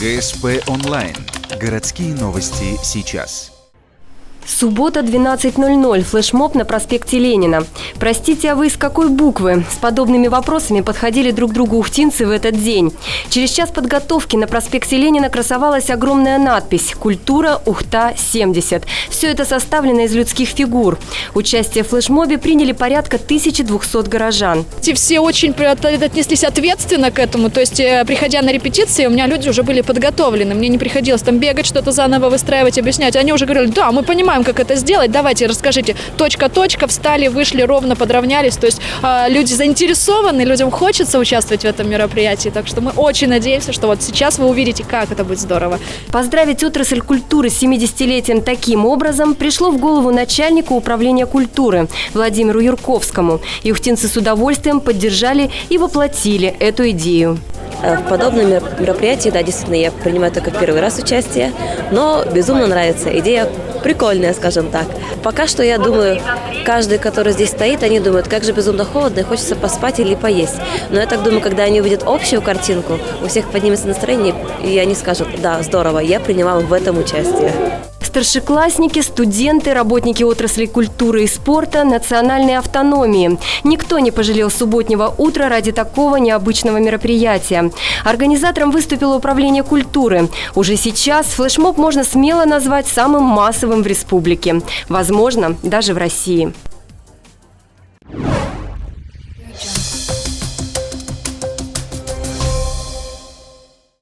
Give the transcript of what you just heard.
ГСП онлайн. Городские новости сейчас. Суббота, 12:00. Флешмоб на проспекте Ленина. Простите, а вы из какой буквы? С подобными вопросами подходили друг к другу ухтинцы в этот день. Через час подготовки на проспекте Ленина красовалась огромная надпись «Культура Ухта 70». Все это составлено из людских фигур. Участие в флешмобе приняли порядка 1200 горожан. Все очень отнеслись ответственно к этому. То есть, приходя на репетиции, у меня люди уже были подготовлены. Мне не приходилось там бегать, что-то заново выстраивать, объяснять. Они уже говорили: да, мы понимаем, как это сделать, давайте расскажите. Точка-точка, встали, вышли, ровно подровнялись. То есть люди заинтересованы, людям хочется участвовать в этом мероприятии. Так что мы очень надеемся, что вот сейчас вы увидите, как это будет здорово. Поздравить отрасль культуры с 70-летием таким образом пришло в голову начальнику управления культуры Владимиру Юрковскому. И ухтинцы с удовольствием поддержали и воплотили эту идею. В подобном мероприятии, да, действительно, я принимаю только первый раз участие, но безумно нравится. Идея прикольная, скажем так. Пока что, я думаю, каждый, который здесь стоит, они думают, как же безумно холодно и хочется поспать или поесть. Но я так думаю, когда они увидят общую картинку, у всех поднимется настроение, и они скажут: да, здорово, я принимал в этом участие. Старшеклассники, студенты, работники отрасли культуры и спорта, национальной автономии. Никто не пожалел субботнего утра ради такого необычного мероприятия. Организатором выступило управление культуры. Уже сейчас флешмоб можно смело назвать самым массовым в республике. Возможно, даже в России.